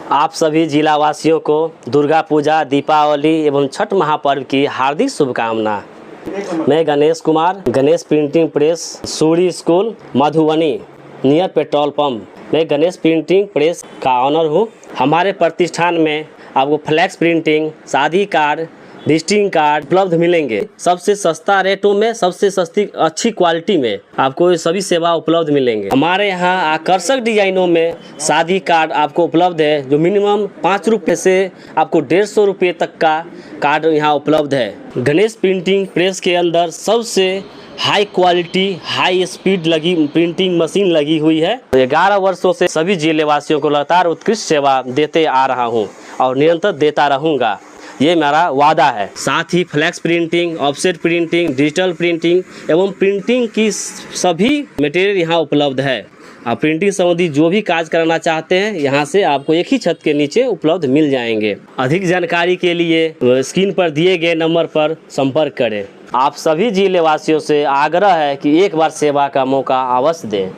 आप सभी जिला वासियों को दुर्गा पूजा, दीपावली एवं छठ महापर्व की हार्दिक शुभकामना। मैं Ganesh Kumar, Ganesh printing press, Suri school, Madhubani near petrol pump. मैं गणेश प्रिंटिंग प्रेस का ऑनर हूँ। हमारे प्रतिष्ठान में आपको फ्लैक्स प्रिंटिंग, शादी कार्ड, विजिटिंग कार्ड उपलब्ध मिलेंगे। सबसे सस्ता रेटों में, सबसे सस्ती अच्छी क्वालिटी में आपको ये सभी सेवा उपलब्ध मिलेंगे। हमारे यहाँ आकर्षक डिजाइनों में शादी कार्ड आपको उपलब्ध है, जो मिनिमम 5 रुपये से आपको 150 रुपये तक का कार्ड यहाँ उपलब्ध है। गणेश प्रिंटिंग प्रेस के अंदर सबसे हाई क्वालिटी, हाई स्पीड लगी प्रिंटिंग मशीन लगी हुई है। 11 वर्षों से सभी जिले वासियों को लगातार उत्कृष्ट सेवा देते आ रहा हूँ और निरंतर देता रहूँगा, ये मेरा वादा है। साथ ही flex printing, offset printing, digital printing एवं प्रिंटिंग की सभी मटेरियल यहाँ उपलब्ध है। आप प्रिंटिंग संबंधी जो भी कार्य करना चाहते हैं, यहाँ से आपको एक ही छत के नीचे उपलब्ध मिल जाएंगे। अधिक जानकारी के लिए स्क्रीन पर दिए गए नंबर पर संपर्क करें। आप सभी जिले वासियों से आग्रह है कि एक बार सेवा का मौका अवश्य दें।